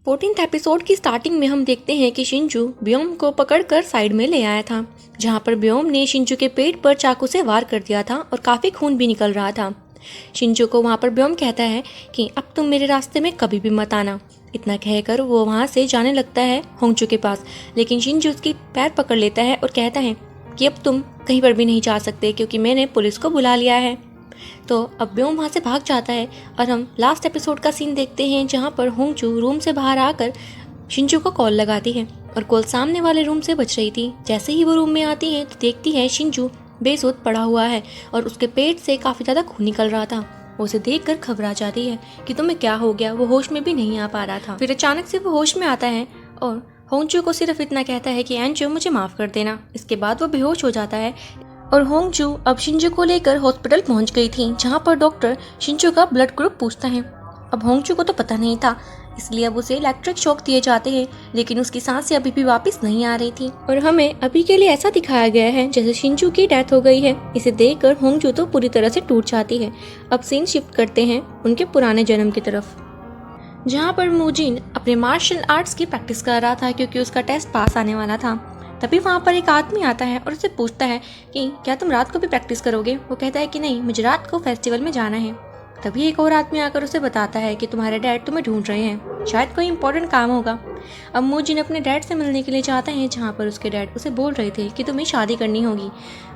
14th episode की starting में हम देखते हैं कि शिंजू ब्योम को पकड़कर साइड में ले आया था, जहां पर ब्योम ने शिंजू के पेट पर चाकू से वार कर दिया था और काफ़ी खून भी निकल रहा था। शिंजू को वहां पर ब्योम कहता है कि अब तुम मेरे रास्ते में कभी भी मत आना। इतना कहकर वो वहां से जाने लगता है होंगचू के पास, लेकिन शिंजू उसकी पैर पकड़ लेता है और कहता है कि अब तुम कहीं पर भी नहीं जा सकते क्योंकि मैंने पुलिस को बुला लिया है। तो अब ब्योम वहाँ से भाग जाता है और हम लास्ट एपिसोड का सीन देखते हैं जहाँ पर होंगचू रूम से बाहर आकर शिंजू को कॉल लगाती है और कॉल सामने वाले रूम से बज रही थी। जैसे ही वो रूम में आती है तो देखती है शिंजू बेसुध पड़ा हुआ है और उसके पेट से काफ़ी ज़्यादा खून निकल रहा था। वो उसे देखकर घबरा जाती है कि तुम्हें क्या हो गया। वो होश में भी नहीं आ पा रहा था। फिर अचानक से वो होश में आता है और होंगचू को सिर्फ इतना कहता है कि एंचो मुझे माफ़ कर देना। इसके बाद वो बेहोश हो जाता है और होंगचू अब शिंजू को लेकर हॉस्पिटल पहुंच गई थी, जहां पर डॉक्टर शिंजू का ब्लड ग्रुप पूछता है। अब होंगचू को तो पता नहीं था, इसलिए अब उसे इलेक्ट्रिक शॉक दिए जाते हैं, लेकिन उसकी सांसें अभी भी वापस नहीं आ रही थी और हमें अभी के लिए ऐसा दिखाया गया है जैसे शिंजू की डेथ हो गई है। इसे देखकर होंगचू तो पूरी तरह से टूट जाती है। अब सीन शिफ्ट करते हैं उनके पुराने जन्म की तरफ, जहाँ पर मूजिन अपने मार्शल आर्ट्स की प्रैक्टिस कर रहा था क्योंकि उसका टेस्ट पास आने वाला था। तभी वहाँ पर एक आदमी आता है और उससे पूछता है कि क्या तुम रात को भी प्रैक्टिस करोगे। वो कहता है कि नहीं, मुझे रात को फेस्टिवल में जाना है। तभी एक और आदमी आकर उसे बताता है कि तुम्हारे डैड तुम्हें ढूंढ रहे हैं, शायद कोई इंपॉर्टेंट काम होगा। अब मूजिन अपने डैड से मिलने के लिए जाता है, जहाँ पर उसके डैड उसे बोल रहे थे कि तुम्हें शादी करनी होगी।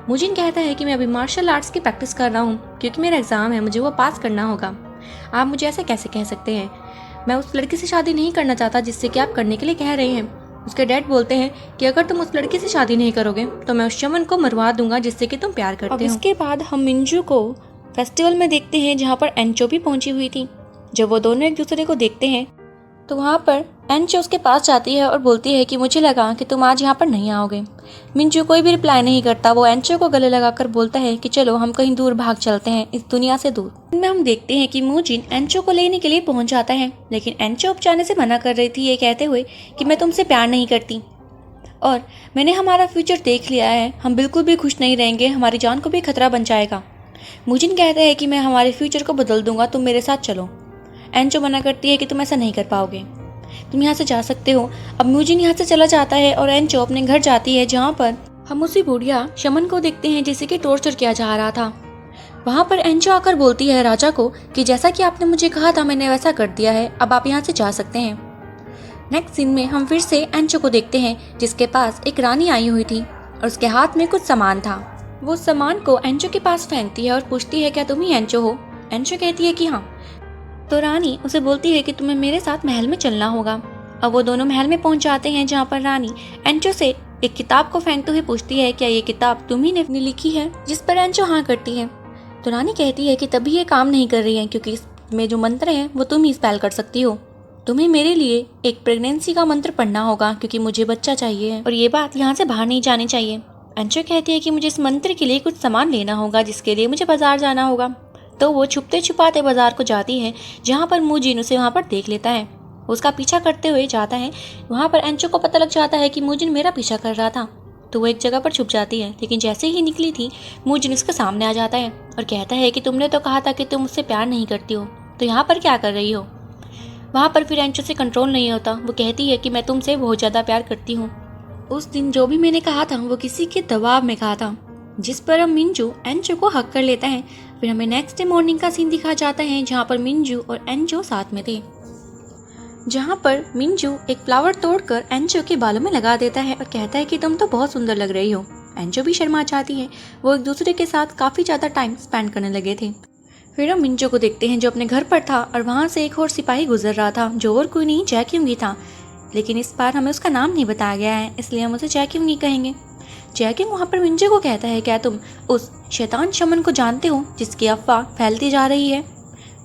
मूजिन कहता है कि मैं अभी मार्शल आर्ट्स की प्रैक्टिस कर रहा हूँ क्योंकि मेरा एग्जाम है, मुझे वो पास करना होगा। आप मुझे ऐसे कैसे कह सकते हैं, मैं उस लड़की से शादी नहीं करना चाहता जिससे कि आप करने के लिए कह रहे हैं। उसके डैड बोलते हैं कि अगर तुम उस लड़की से शादी नहीं करोगे तो मैं उस शमन को मरवा दूंगा जिससे कि तुम प्यार करते हो। इसके बाद हम मिंजू को फेस्टिवल में देखते हैं, जहाँ पर एंचो भी पहुंची हुई थी। जब वो दोनों एक दूसरे को देखते हैं तो वहाँ पर एंचो उसके पास जाती है और बोलती है कि मुझे लगा कि तुम आज यहाँ पर नहीं आओगे। मिंजू कोई भी रिप्लाई नहीं करता। वो एंचो को गले लगाकर बोलता है कि चलो हम कहीं दूर भाग चलते हैं, इस दुनिया से दूर। इनमें हम देखते हैं कि मूजिन एंचो को लेने के लिए पहुंच जाता है, लेकिन एंचो अब जाने से मना कर रही थी, ये कहते हुए कि मैं तुमसे प्यार नहीं करती और मैंने हमारा फ्यूचर देख लिया है, हम बिल्कुल भी खुश नहीं रहेंगे, हमारी जान को भी खतरा बन जाएगा। मूजिन कहता है कि मैं हमारे फ्यूचर को बदल दूंगा, तुम मेरे साथ चलो। एंचो मना करती है कि तुम ऐसा नहीं कर पाओगे, तुम यहाँ से जा सकते हो। अब मूजिन यहाँ से चला जाता है और एंचो अपने घर जाती है, जहाँ पर हम उसी बुढ़िया शमन को देखते हैं जिसे कि टॉर्चर किया जा रहा था। वहाँ पर एंचो आकर बोलती है राजा को कि जैसा कि आपने मुझे कहा था मैंने वैसा कर दिया है, अब आप यहाँ से जा सकते हैं। नेक्स्ट सीन में हम फिर से एंचो को देखते हैं, जिसके पास एक रानी आई हुई थी और उसके हाथ में कुछ सामान था। वो सामान को एंचो के पास फेंकती है और पूछती है क्या तुम ही एंचो हो। एंचो कहती है कि हाँ। तो रानी उसे बोलती है कि तुम्हें मेरे साथ महल में चलना होगा। अब वो दोनों महल में पहुंच जाते हैं, जहाँ पर रानी एंचो से एक किताब को फेंकते हुए पूछती है क्या ये किताब तुम ही ने लिखी है, जिस पर एंचो हाँ करती है। तो रानी कहती है कि तभी ये काम नहीं कर रही है क्योंकि इसमें जो मंत्र है वो तुम ही स्पेल कर सकती हो। तुम्हें मेरे लिए एक प्रेगनेंसी का मंत्र पढ़ना होगा क्योंकि मुझे बच्चा चाहिए है और ये बात यहाँ से बाहर नहीं जानी चाहिए। एंचो कहती है कि मुझे इस मंत्र के लिए कुछ सामान लेना होगा, जिसके लिए मुझे बाजार जाना होगा। तो वो छुपते छुपाते बाजार को जाती है, जहाँ पर मूजिन उसे वहाँ पर देख लेता है। उसका पीछा करते हुए जाता है। वहाँ पर एंचो को पता लग जाता है कि मूजिन मेरा पीछा कर रहा था, तो वो एक जगह पर छुप जाती है। लेकिन जैसे ही निकली थी मूजिन उसके सामने आ जाता है और कहता है कि तुमने तो कहा था कि तुम मुझसे प्यार नहीं करती हो, तो यहाँ पर क्या कर रही हो। वहाँ पर फिर एंचो से कंट्रोल नहीं होता। वो कहती है कि मैं तुमसे बहुत ज़्यादा प्यार करती हूँ। उस दिन जो भी मैंने कहा था वो किसी के दबाव में कहा था, जिस पर अब मिंजू एंचो को हक कर लेता है। फिर हमें नेक्स्ट डे मॉर्निंग का सीन दिखा जाता है, जहाँ पर मिंजू और एंचो साथ में थे, जहाँ पर मिंजू एक फ्लावर तोड़कर एंचो के बालों में लगा देता है और कहता है कि तुम तो बहुत सुंदर लग रही हो। एंचो भी शर्मा जाती है। वो एक दूसरे के साथ काफ़ी ज़्यादा टाइम स्पेंड करने लगे थे। फिर हम मिंजू को देखते हैं जो अपने घर पर था और वहाँ से एक और सिपाही गुजर रहा था, जो और कोई नहीं जैक्यूंगी था। लेकिन इस बार हमें उसका नाम नहीं बताया गया है, इसलिए हम उसे जैक्यूंगी कहेंगे। जैक्यूंग वहाँ पर मिंजू को कहता है क्या तुम उस शैतान शमन को जानते हो जिसकी अफवाह फैलती जा रही है।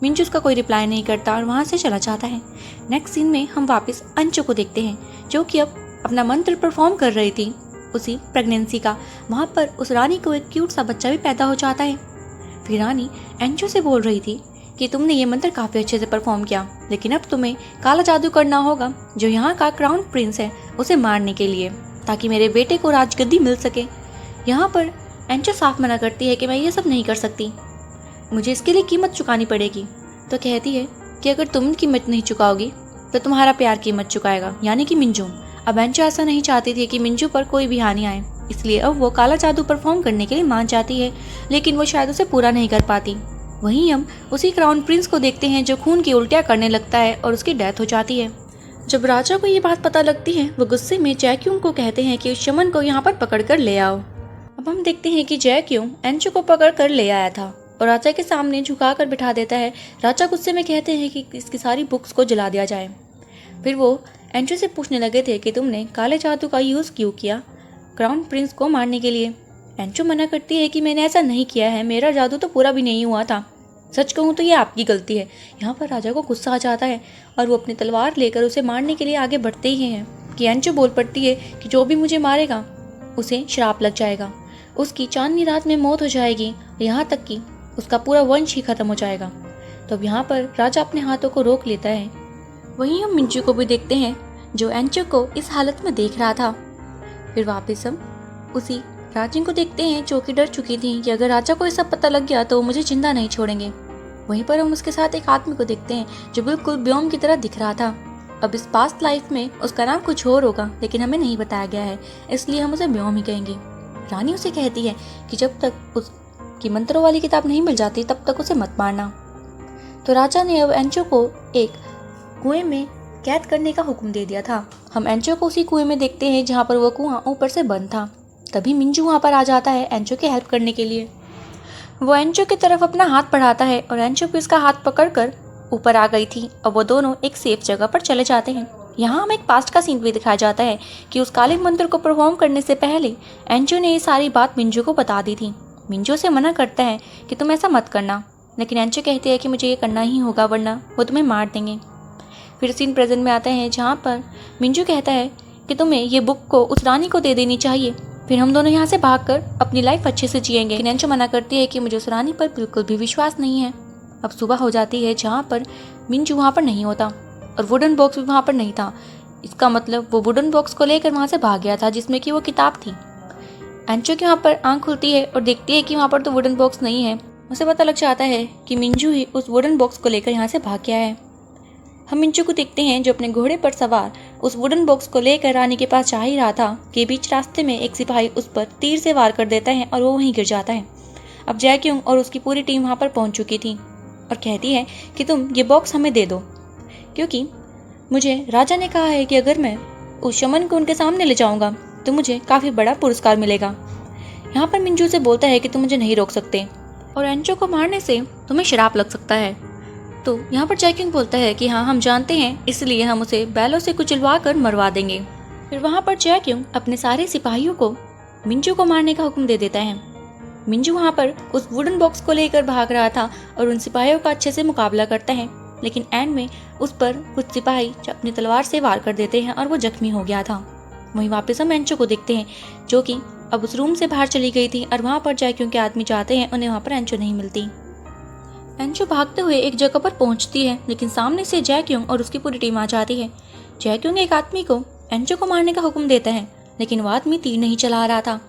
मिंजू उसका कोई रिप्लाई नहीं करता और वहाँ से चला जाता है। नेक्स्ट सीन में हम वापस एंचो को देखते हैं, जो कि अब अपना मंत्र परफॉर्म कर रही थी, उसी प्रेगनेंसी का। वहाँ पर उस रानी को एक क्यूट सा बच्चा भी पैदा हो जाता है। फिर रानी एंचो से बोल रही थी कि तुमने ये मंत्र काफ़ी अच्छे से परफॉर्म किया, लेकिन अब तुम्हें काला जादू करना होगा जो यहाँ का क्राउन प्रिंस है उसे मारने के लिए, ताकि मेरे बेटे को राजगद्दी मिल सके। यहाँ पर एंचो साफ मना करती है कि मैं ये सब नहीं कर सकती, मुझे इसके लिए कीमत चुकानी पड़ेगी। तो कहती है कि अगर तुम कीमत नहीं चुकाओगी तो तुम्हारा प्यार कीमत चुकाएगा, यानी कि मिंजू। अब एंचो ऐसा नहीं चाहती थी कि मिंजू पर कोई भी हानि आए, इसलिए अब वो काला जादू परफॉर्म करने के लिए मान जाती है, लेकिन वो शायद उसे पूरा नहीं कर पाती। वहीं हम उसी क्राउन प्रिंस को देखते हैं जो खून की उल्टियाँ करने लगता है और उसकी डेथ हो जाती है। जब राजा को ये बात पता लगती है, वो गुस्से में जैक्यूंग को कहते हैं कि उस शमन को यहाँ पर पकड़ कर ले आओ। अब हम देखते हैं कि जैक्यूंग एंचो को पकड़ कर ले आया था और राजा के सामने झुका कर बिठा देता है। राजा गुस्से में कहते हैं कि इसकी सारी बुक्स को जला दिया जाए। फिर वो एंचो से पूछने लगे थे कि तुमने काले जादू का यूज़ क्यों किया क्राउन प्रिंस को मारने के लिए। एंचो मना करती है कि मैंने ऐसा नहीं किया है, मेरा जादू तो पूरा भी नहीं हुआ था, सच कहूँ तो ये आपकी गलती है। यहाँ पर राजा को गुस्सा आ जाता है और वो अपनी तलवार लेकर उसे मारने के लिए आगे बढ़ते ही हैं कि एंचो बोल पड़ती है कि जो भी मुझे मारेगा उसे श्राप लग जाएगा, उसकी चांदनी रात में मौत हो जाएगी, यहाँ तक कि उसका पूरा वंश ही खत्म हो जाएगा। तो अब यहाँ पर राजा अपने हाथों को रोक लेता है। वहीं हम मिंजू को भी देखते हैं जो एंचो को इस हालत में देख रहा था। फिर वापस हम उसी राजिन को देखते हैं जो कि डर चुकी थी कि अगर राजा को ये सब पता लग गया तो वो मुझे जिंदा नहीं छोड़ेंगे। वहीं पर हम उसके साथ एक आदमी को देखते हैं जो बिल्कुल ब्योम की तरह दिख रहा था। अब इस पास्ट लाइफ में उसका नाम कुछ और होगा, लेकिन हमें नहीं बताया गया है, इसलिए हम उसे ब्योम ही कहेंगे। रानी उसे कहती है कि जब तक उसकी मंत्रों वाली किताब नहीं मिल जाती तब तक उसे मत मारना। तो राजा ने अब एंचो को एक कुएं में कैद करने का हुक्म दे दिया था। हम एंचो को उसी कुएं में देखते हैं जहाँ पर वो कुआं ऊपर से बंद था। तभी मिंजू वहाँ पर आ जाता है एंचो की हेल्प करने के लिए। वो एंचो की तरफ अपना हाथ बढ़ाता है और एंचो भी उसका हाथ पकड़कर ऊपर आ गई थी और वो दोनों एक सेफ जगह पर चले जाते हैं। यहाँ हमें एक पास्ट का सीन भी दिखाया जाता है कि उस काले मंत्र को परफॉर्म करने से पहले एंचो ने ये सारी बात मिंजू को बता दी थी। मिंजू से मना करता है कि तुम ऐसा मत करना, लेकिन एंचो कहती है कि मुझे ये करना ही होगा वरना वो तुम्हें मार देंगे। फिर सीन प्रेजेंट में आते हैं जहाँ पर मिंजू कहता है कि तुम्हें ये बुक को उस रानी को दे देनी चाहिए, फिर हम दोनों यहाँ से भागकर अपनी लाइफ अच्छे से जिएंगे। एंचो मना करती है कि मुझे उस रानी पर बिल्कुल भी विश्वास नहीं है। अब सुबह हो जाती है जहाँ पर मिंजू वहाँ पर नहीं होता और वुडन बॉक्स भी वहाँ पर नहीं था। इसका मतलब वो वुडन बॉक्स को लेकर वहाँ से भाग गया था जिसमें कि वो किताब थी। एंचो की वहाँ पर आंख खुलती है और देखती है कि वहाँ पर तो वुडन बॉक्स नहीं है। उसे पता लग जाता है कि मिंजू ही उस वुडन बॉक्स को लेकर यहाँ से भाग गया है। हम मिंजू को देखते हैं जो अपने घोड़े पर सवार उस वुडन बॉक्स को लेकर रानी के पास जा ही रहा था कि बीच रास्ते में एक सिपाही उस पर तीर से वार कर देता है और वो वहीं गिर जाता है। अब जैक्यूंग और उसकी पूरी टीम वहाँ पर पहुँच चुकी थी और कहती है कि तुम ये बॉक्स हमें दे दो, क्योंकि मुझे राजा ने कहा है कि अगर मैं उस शमन को उनके सामने ले जाऊँगा तो मुझे काफ़ी बड़ा पुरस्कार मिलेगा। यहाँ पर मिंजू से बोलता है कि तुम मुझे नहीं रोक सकते और एंचो को मारने से तुम्हें श्राप लग सकता है। तो यहाँ पर जैक्यूंग बोलता है कि हाँ हम जानते हैं, इसलिए हम उसे बैलों से कुचलवा कर मरवा देंगे। फिर वहाँ पर जैक्यूंग अपने सारे सिपाहियों को मिंजू को मारने का हुक्म दे देता है। मिंजू वहाँ पर उस वुडन बॉक्स को लेकर भाग रहा था और उन सिपाहियों का अच्छे से मुकाबला करता है, लेकिन एंड में उस पर कुछ सिपाही अपनी तलवार से वार कर देते हैं और वो जख्मी हो गया था। वहीं वापस हम एंचो को देखते हैं जो कि अब उस रूम से बाहर चली गई थी और वहाँ पर जैक्यूंग के आदमी जाते हैं, उन्हें वहाँ पर एंचो नहीं मिलती। एंचो भागते हुए एक जगह पर पहुंचती है, लेकिन सामने से जैक्यूंग और उसकी पूरी टीम आ जाती है। जैक्यूंग एक आदमी को एंचो को मारने का हुक्म देता है, लेकिन वो आदमी तीर नहीं चला रहा था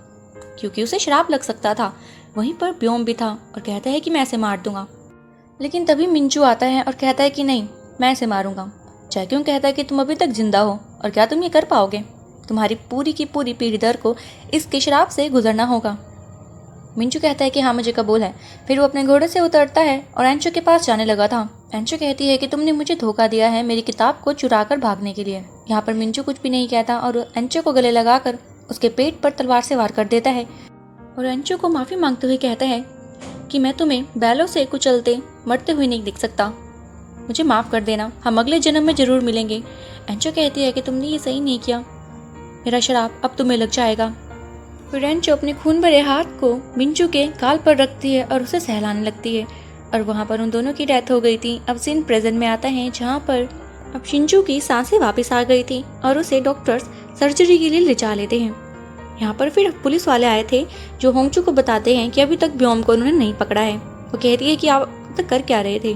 क्योंकि उसे श्राप लग सकता था। वहीं पर ब्योम भी था और कहता है कि मैं इसे मार दूंगा, लेकिन तभी मिंजू आता है और कहता है कि नहीं, मैं इसे मारूंगा। जैक्यूंग कहता है कि तुम अभी तक जिंदा हो और क्या तुम ये कर पाओगे, तुम्हारी पूरी की पूरी पीढ़ी दर को इसके श्राप से गुजरना होगा। मिंजू कहता है कि हाँ मुझे कबूल है। फिर वो अपने घोड़े से उतरता है और एंचो के पास जाने लगा था। एंचो कहती है कि तुमने मुझे धोखा दिया है मेरी किताब को चुरा कर भागने के लिए। यहाँ पर मिंजू कुछ भी नहीं कहता और एंचो को गले लगाकर उसके पेट पर तलवार से वार कर देता है और एंचो को माफ़ी मांगते हुए कहता है कि मैं तुम्हें बैलों से कुचलते मरते हुए नहीं देख सकता, मुझे माफ़ कर देना, हम अगले जन्म में ज़रूर मिलेंगे। एंचो कहती है कि तुमने ये सही नहीं किया, मेरा शराब अब तुम्हें लग जाएगा। फिर एंचो अपने खून भरे हाथ को मिंजू के गाल पर रखती है और उसे सहलाने लगती है और वहाँ पर उन दोनों की डेथ हो गई थी। अब सीन प्रेजेंट में आता है जहाँ पर अब शिंजू की सांसें वापस आ गई थी और उसे डॉक्टर्स सर्जरी के लिए ले जा लेते हैं। यहाँ पर फिर पुलिस वाले आए थे जो होंगचू को बताते हैं कि अभी तक ब्योम को उन्होंने नहीं पकड़ा है। वो कहती है कि आप अब तक कर क्या रहे थे,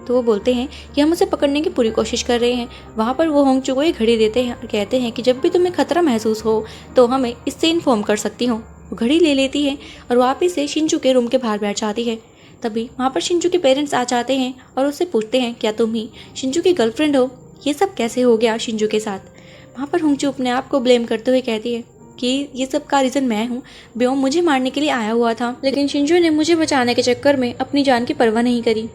तो वो बोलते हैं कि हम उसे पकड़ने की पूरी कोशिश कर रहे हैं। वहाँ पर वो होंगचू को एक घड़ी देते हैं और कहते हैं कि जब भी तुम्हें खतरा महसूस हो तो हमें इससे इन्फॉर्म कर सकती हो। वो घड़ी ले लेती है और वापस से शिंजू के रूम के बाहर बैठ जाती है। तभी वहाँ पर शिंजू के पेरेंट्स आ जाते हैं और उससे पूछते हैं क्या तुम ही शिंजू की गर्लफ्रेंड हो। ये सब कैसे हो गया शिंजू के साथ। वहाँ पर होंगजू अपने आप को ब्लेम करते हुए कहती है कि ये सब का रीज़न मैं हूँ। ब्योम मुझे मारने के लिए आया हुआ था, लेकिन शिंजू ने मुझे बचाने के चक्कर में अपनी जान की परवाह नहीं करी।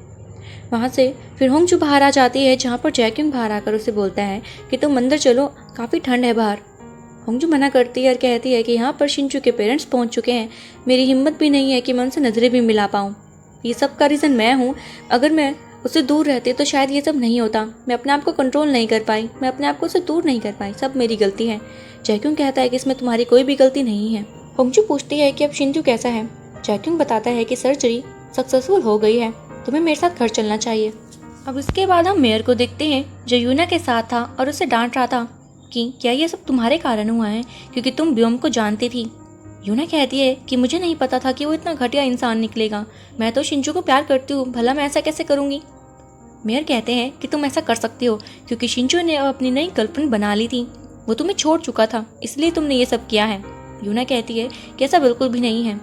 वहाँ से फिर होंगजू बाहर आ जाती है, जहाँ पर जैक्यूंग बाहर आकर उसे बोलता है कि तुम अंदर चलो, काफ़ी ठंड है बाहर। होंगजू मना करती है और कहती है कि यहाँ पर शिंजू के पेरेंट्स पहुँच चुके हैं, मेरी हिम्मत भी नहीं है कि मैं उनसे नज़रें भी मिला पाऊँ। ये सब का रीज़न मैं हूँ। अगर मैं उससे दूर रहती तो शायद ये सब नहीं होता। मैं अपने आप को कंट्रोल नहीं कर पाई, मैं अपने आप को उससे दूर नहीं कर पाई, सब मेरी गलती है। जैक्यूंग कहता है कि इसमें तुम्हारी कोई भी गलती नहीं है। होंगजू पूछती है कि अब शिंजू कैसा है। जैक्यूंग बताता है कि सर्जरी सक्सेसफुल हो गई है, तुम्हें मेरे साथ घर चलना चाहिए। अब इसके बाद हम मेयर को देखते हैं, जो यूना के साथ था और उसे डांट रहा था कि क्या ये सब तुम्हारे कारण हुआ है, क्योंकि तुम ब्योम को जानती थी। यूना कहती है कि मुझे नहीं पता था कि वो इतना घटिया इंसान निकलेगा, मैं तो शिंजू को प्यार करती हूँ, भला मैं ऐसा कैसे करूँगी। मेयर कहते हैं कि तुम ऐसा कर सकती हो क्योंकि शिंजू ने अपनी नई गर्लफ्रेंड बना ली थी, वो तुम्हें छोड़ चुका था, इसलिए तुमने ये सब किया है। यूना कहती है कि ऐसा बिल्कुल भी नहीं है।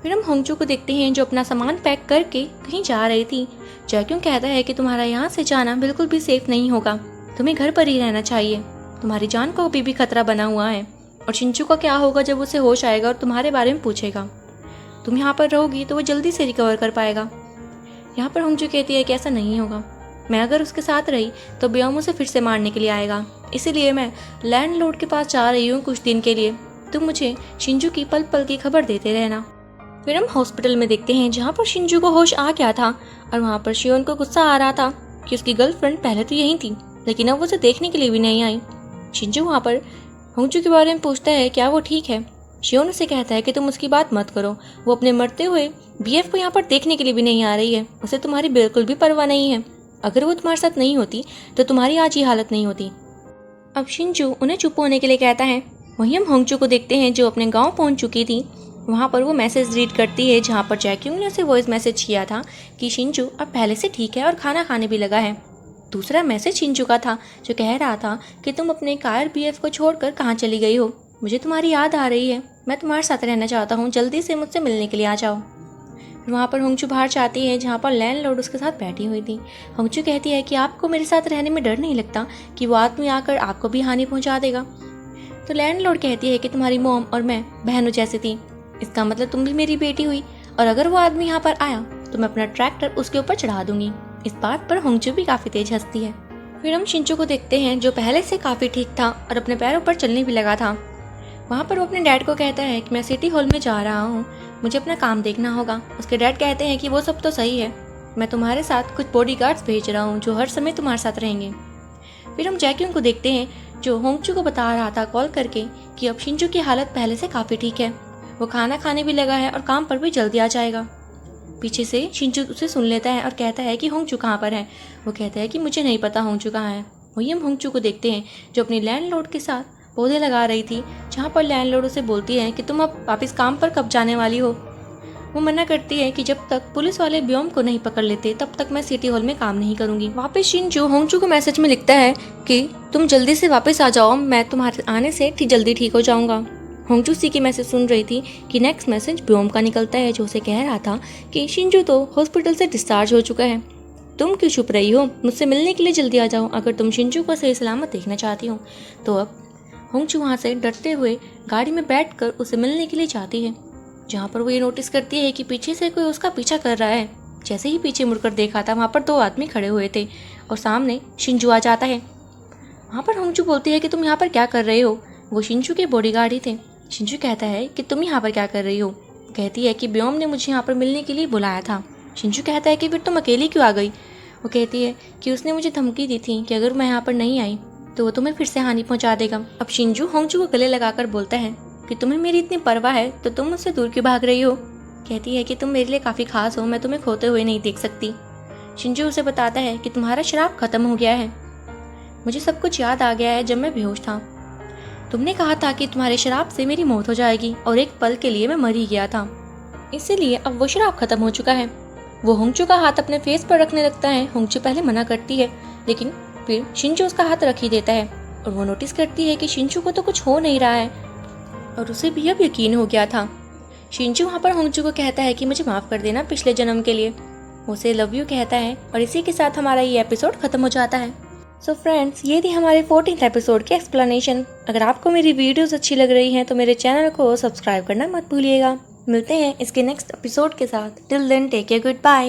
फिर हम होंगजू को देखते हैं, जो अपना सामान पैक करके कहीं जा रही थी। जैक्यूंग कहता है कि तुम्हारा यहाँ से जाना बिल्कुल भी सेफ नहीं होगा, तुम्हें घर पर ही रहना चाहिए, तुम्हारी जान को अभी भी खतरा बना हुआ है। और शिंजू का क्या होगा जब उसे होश आएगा और तुम्हारे बारे में पूछेगा। तुम यहाँ पर रहोगी तो वो जल्दी से रिकवर कर पाएगा। यहाँ पर होंगजू कहती है कि ऐसा नहीं होगा, मैं अगर उसके साथ रही तो ब्योम उसे फिर से मारने के लिए आएगा, इसीलिए मैं लैंडलॉर्ड के पास जा रही हूँ कुछ दिन के लिए। तुम मुझे शिंजू की पल पल की खबर देते रहना। फिर हम हॉस्पिटल में देखते हैं, जहाँ पर शिंजू को होश आ गया था और वहाँ पर शियोन को गुस्सा आ रहा था कि उसकी गर्लफ्रेंड पहले तो यहीं थी, लेकिन अब उसे देखने के लिए भी नहीं आई। शिंजू वहाँ पर होंगजू के बारे में पूछता है क्या वो ठीक है। शियोन उसे कहता है कि तुम उसकी बात मत करो, वो अपने मरते हुए बीएफ को यहाँ पर देखने के लिए भी नहीं आ रही है, उसे तुम्हारी बिल्कुल भी परवाह नहीं है। अगर वो तुम्हारे साथ नहीं होती तो तुम्हारी आज ये हालत नहीं होती। अब शिंजू उन्हें चुप होने के लिए कहता है। वहीं हम होंगजू को देखते हैं, जो अपने गाँव पहुँच चुकी थी। वहाँ पर वो मैसेज रीड करती है, जहाँ पर जैक्यूंग ने उसे वॉइस मैसेज किया था कि शिंजू अब पहले से ठीक है और खाना खाने भी लगा है। दूसरा मैसेज शिंजू का था, जो कह रहा था कि तुम अपने कायर बीएफ को छोड़कर कहाँ चली गई हो, मुझे तुम्हारी याद आ रही है, मैं तुम्हारे साथ रहना चाहता हूँ, जल्दी से मुझसे मिलने के लिए आ जाओ। वहाँ पर होंगजू बाहर जाती है, जहाँ पर लैंडलॉर्ड उसके साथ बैठी हुई थी। होंगजू कहती है कि आपको मेरे साथ रहने में डर नहीं लगता कि वो आदमी आकर आपको भी हानि पहुँचा देगा। तो लैंडलॉर्ड कहती है कि तुम्हारी मॉम और मैं बहनों जैसी थी, इसका मतलब तुम भी मेरी बेटी हुई, और अगर वो आदमी यहाँ पर आया तो मैं अपना ट्रैक्टर उसके ऊपर चढ़ा दूंगी। इस बात पर होंगजू भी काफ़ी तेज हंसती है। फिर हम शिंजू को देखते हैं, जो पहले से काफ़ी ठीक था और अपने पैरों पर चलने भी लगा था। वहाँ पर वो अपने डैड को कहता है कि मैं सिटी हॉल में जा रहा हूँ, मुझे अपना काम देखना होगा। उसके डैड कहते हैं कि वो सब तो सही है, मैं तुम्हारे साथ कुछ बॉडीगार्ड्स भेज रहा हूँ जो हर समय तुम्हारे साथ रहेंगे। फिर हम जैक्यूंग को देखते हैं, जो होंगजू को बता रहा था कॉल करके कि अब शिंजू की हालत पहले से काफ़ी ठीक है, वो खाना खाने भी लगा है और काम पर भी जल्दी आ जाएगा। पीछे से शिंजू उसे सुन लेता है और कहता है कि होंगजू कहाँ पर है। वो कहता है कि मुझे नहीं पता होंगजू कहाँ है। वहीं हम होंगजू को देखते हैं, जो अपनी लैंडलॉर्ड के साथ पौधे लगा रही थी, जहाँ पर लैंडलॉर्ड उसे बोलती है कि तुम अब वापस काम पर कब जाने वाली हो। वो मना करती है कि जब तक पुलिस वाले ब्योम को नहीं पकड़ लेते तब तक मैं सिटी हॉल में काम नहीं करूंगी। वापस शिंजू होंगजू को मैसेज में लिखता है कि तुम जल्दी से वापस आ जाओ, मैं तुम्हारे आने से जल्दी ठीक हो जाऊंगा। होंगजू सी की मैसेज सुन रही थी कि नेक्स्ट मैसेज ब्योम का निकलता है, जो उसे कह रहा था कि शिंजू तो हॉस्पिटल से डिस्चार्ज हो चुका है, तुम क्यों छुप रही हो, मुझसे मिलने के लिए जल्दी आ जाओ अगर तुम शिंजू को सही सलामत देखना चाहती हो। तो अब होंगजू वहाँ से डरते हुए गाड़ी में बैठकर उसे मिलने के लिए जाती है, जहाँ पर वो ये नोटिस करती है कि पीछे से कोई उसका पीछा कर रहा है। जैसे ही पीछे मुड़कर देखा था, वहाँ पर 2 आदमी खड़े हुए थे और सामने शिंजू आ जाता है। वहाँ पर होंगजू बोलती है कि तुम यहाँ पर क्या कर रहे हो। वो शिंजू के बॉडीगार्ड ही थे। शिंजू कहता है कि तुम यहाँ पर क्या कर रही हो। कहती है कि ब्योम ने मुझे यहाँ पर मिलने के लिए बुलाया था। शिंजू कहता है कि फिर तुम अकेली क्यों आ गई। वो कहती है कि उसने मुझे धमकी दी थी कि अगर मैं यहाँ पर नहीं आई तो वो तुम्हें फिर से हानि पहुँचा देगा। अब शिंजू होंगजू को गले लगाकर बोलता है कि तुम्हें मेरी इतनी परवाह है तो तुम मुझसे दूर क्यों भाग रही हो। कहती है कि तुम मेरे लिए काफ़ी खास हो, मैं तुम्हें खोते हुए नहीं देख सकती। शिंजू उसे बताता है कि तुम्हारा शराब खत्म हो गया है, मुझे सब कुछ याद आ गया है जब मैं बेहोश था। तुमने कहा था कि तुम्हारे शराब से मेरी मौत हो जाएगी और एक पल के लिए मैं मर ही गया था, इसीलिए अब वो शराब खत्म हो चुका है। वो होंगजू का हाथ अपने फेस पर रखने लगता है। होंगजू पहले मना करती है, लेकिन फिर शिंजू उसका हाथ रख ही देता है और वो नोटिस करती है कि शिंजू को तो कुछ हो नहीं रहा है और उसे भी अब यकीन हो गया था। शिंजू वहाँ पर होंगजू को कहता है कि मुझे माफ़ कर देना पिछले जन्म के लिए। उसे लव यू कहता है और इसी के साथ हमारा ये एपिसोड खत्म हो जाता है। सो फ्रेंड्स, ये थी हमारे 14th एपिसोड की एक्सप्लेनेशन। अगर आपको मेरी वीडियोस अच्छी लग रही हैं तो मेरे चैनल को सब्सक्राइब करना मत भूलिएगा। मिलते हैं इसके नेक्स्ट एपिसोड के साथ। Till then take care, good bye.